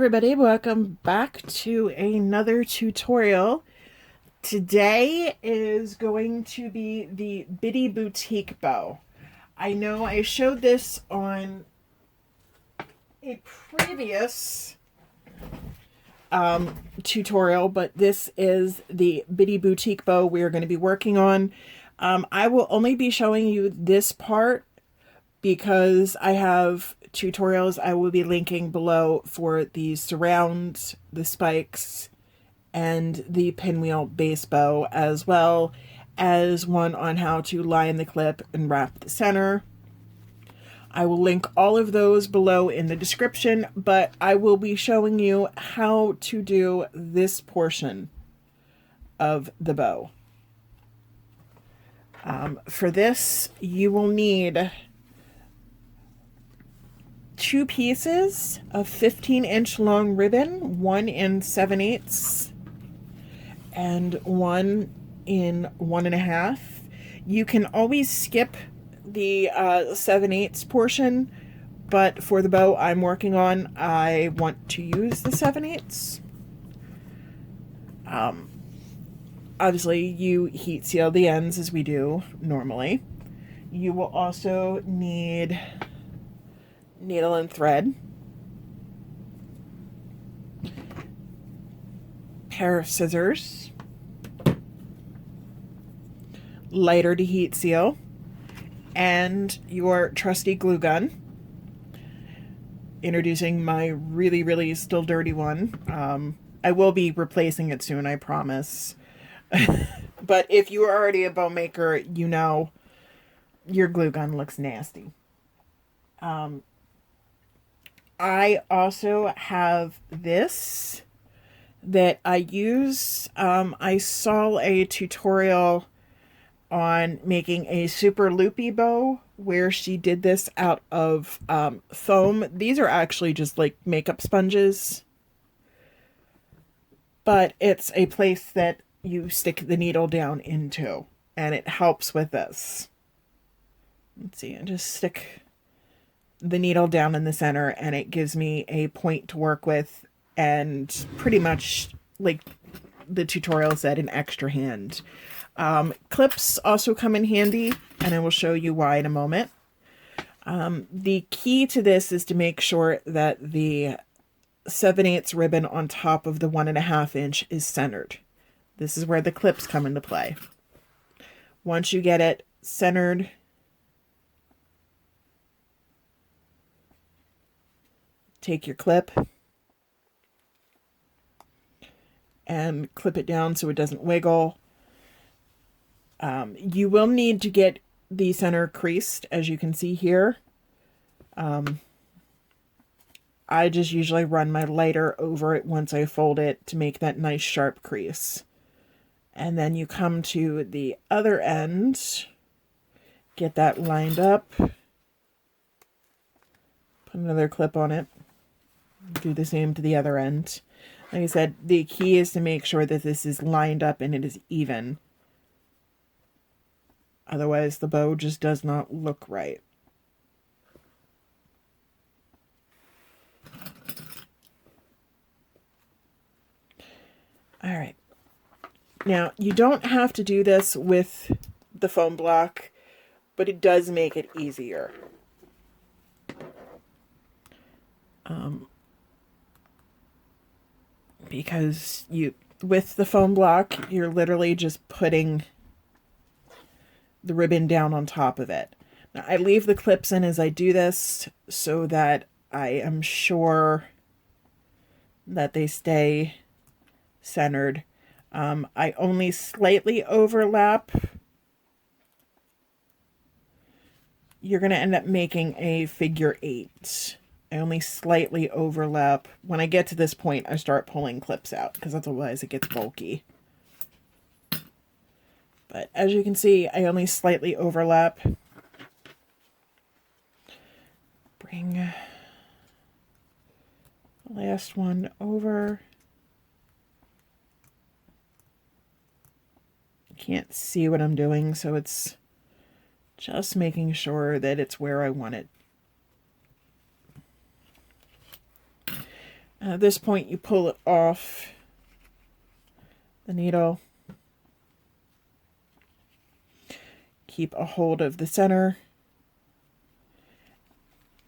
everybody, welcome back to another tutorial. Today is going to be the Bitty Boutique bow. I know I showed this on a previous tutorial, but this is the Bitty Boutique bow we're going to be working on. I will only be showing you this part because I have tutorials I will be linking below for the surrounds, the spikes, and the pinwheel base bow, as well as one on how to line the clip and wrap the center. I will link all of those below in the description, but I will be showing you how to do this portion of the bow. For this, you will need 2 pieces of 15-inch long ribbon, one in 7/8 and one in 1.5. You can always skip the 7/8 portion, but for the bow I'm working on, I want to use the 7/8. Obviously, you heat seal the ends as we do normally. You will also need needle and thread, pair of scissors, lighter to heat seal, and your trusty glue gun. Introducing my really still dirty one. I will be replacing it soon, I promise. But if you are already a bow maker, you know your glue gun looks nasty. I also have this that I use. I saw a tutorial on making a super loopy bow where she did this out of foam. These are actually just like makeup sponges, but it's a place that you stick the needle down into, and it helps with this. Let's see, I just stick the needle down in the center and it gives me a point to work with, and pretty much, like the tutorial said, an extra hand. Clips also come in handy, and I will show you why in a moment. The key to this is to make sure that the 7/8 ribbon on top of the 1.5 inch is centered. This is where the clips come into play. Once you get it centered, take your clip and clip it down so it doesn't wiggle. You will need to get the center creased, as you can see here. I just usually run my lighter over it once I fold it to make that nice sharp crease. And then you come to the other end, get that lined up, put another clip on it, do the same to the other end. Like I said, the key is to make sure that this is lined up and it is even. Otherwise, the bow just does not look right. All right. Now, you don't have to do this with the foam block, but it does make it easier. Because with the foam block, you're literally just putting the ribbon down on top of it. Now, I leave the clips in as I do this so that I am sure that they stay centered. I only slightly overlap. You're going to end up making a figure 8. I only slightly overlap. When I get to this point, I start pulling clips out because otherwise it gets bulky. But as you can see, I only slightly overlap. Bring the last one over. Can't see what I'm doing, so it's just making sure that it's where I want it. At this point, you pull it off the needle. Keep a hold of the center.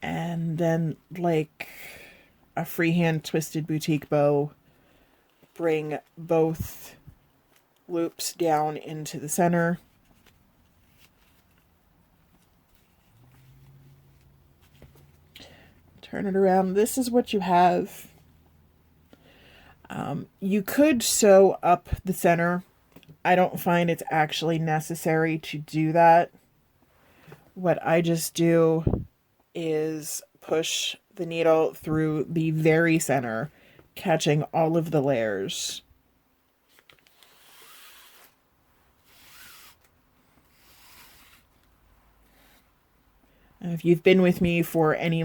And then, like a freehand twisted boutique bow, bring both loops down into the center. Turn it around. This is what you have. You could sew up the center. I don't find it's actually necessary to do that. What I just do is push the needle through the very center, catching all of the layers. And if you've been with me for any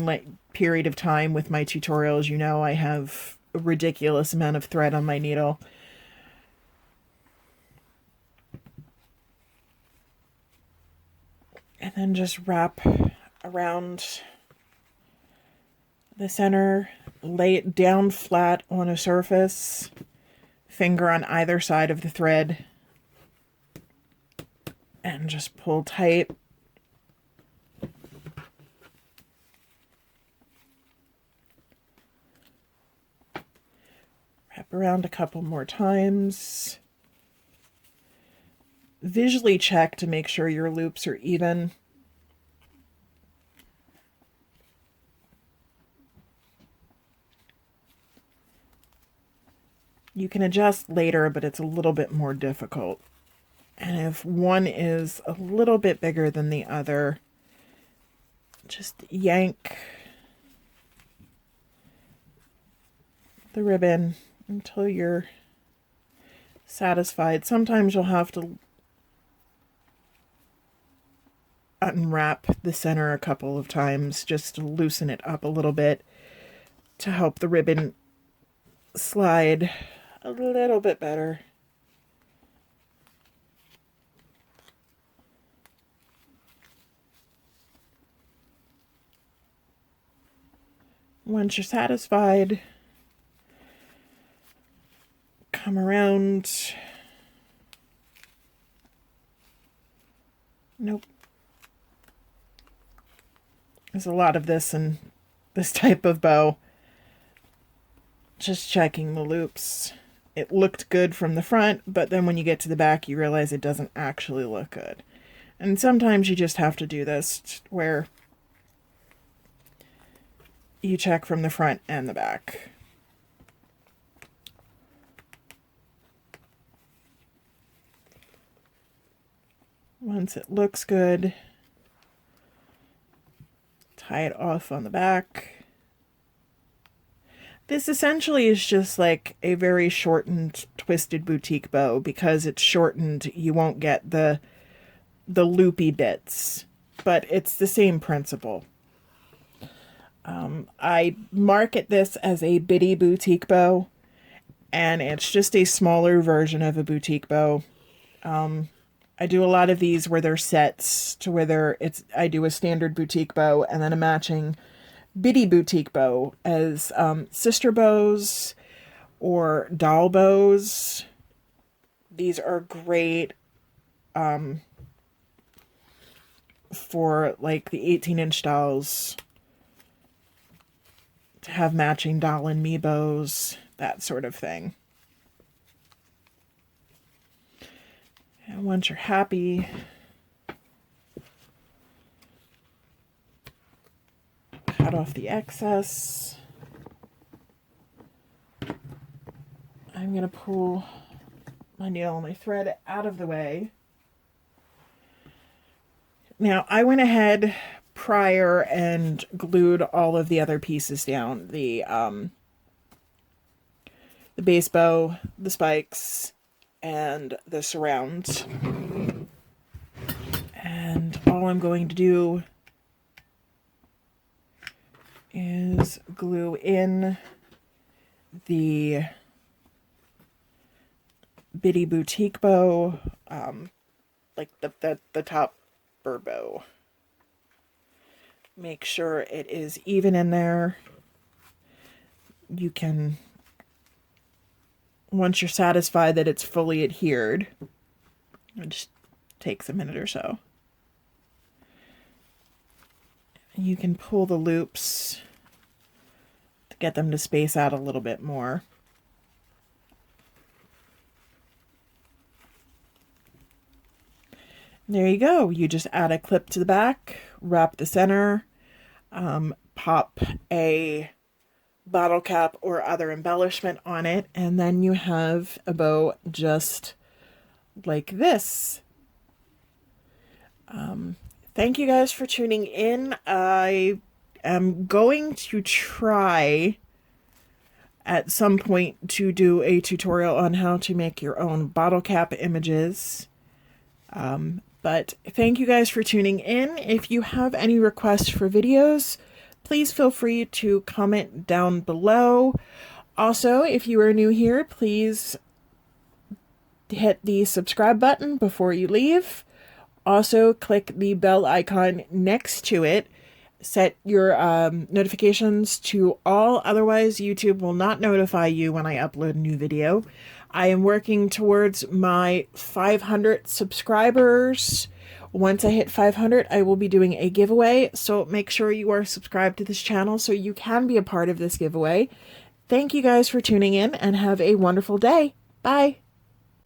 period of time with my tutorials, you know I have a ridiculous amount of thread on my needle. And then just wrap around the center, lay it down flat on a surface, finger on either side of the thread, and just pull tight. Wrap around a couple more times. Visually check to make sure your loops are even. You can adjust later, but it's a little bit more difficult. And if one is a little bit bigger than the other, just yank the ribbon until you're satisfied. Sometimes you'll have to unwrap the center a couple of times just to loosen it up a little bit to help the ribbon slide a little bit better. Once you're satisfied, come around. Nope. There's a lot of this in this type of bow. Just checking the loops. It looked good from the front, but then when you get to the back, you realize it doesn't actually look good. And sometimes you just have to do this where you check from the front and the back. Once it looks good, tie it off on the back. This essentially is just like a very shortened twisted boutique bow. Because it's shortened, you won't get the loopy bits, but it's the same principle. I market this as a bitty boutique bow, and it's just a smaller version of a boutique bow. I do a lot of these where they're sets to where I do a standard boutique bow and then a matching bitty boutique bow as sister bows or doll bows. These are great for like the 18-inch dolls to have matching doll and me bows, that sort of thing. And once you're happy, cut off the excess. I'm going to pull my needle and my thread out of the way. Now, I went ahead prior and glued all of the other pieces down. The base bow, the spikes, and the surround. And all I'm going to do is glue in the bitty boutique bow, like the top bow. Make sure it is even in there. you can, once you're satisfied that it's fully adhered, it just takes a minute or so. You can pull the loops to get them to space out a little bit more. There you go. You just add a clip to the back, wrap the center, pop a bottle cap or other embellishment on it, and then you have a bow just like this. Thank you guys for tuning in. I am going to try at some point to do a tutorial on how to make your own bottle cap images. But thank you guys for tuning in. If you have any requests for videos, please feel free to comment down below. Also, if you are new here, please hit the subscribe button before you leave. Also, click the bell icon next to it. Set your notifications to all, otherwise YouTube will not notify you when I upload a new video. I am working towards my 500 subscribers. Once I hit 500, I will be doing a giveaway, so make sure you are subscribed to this channel so you can be a part of this giveaway. Thank you guys for tuning in, and have a wonderful day. Bye!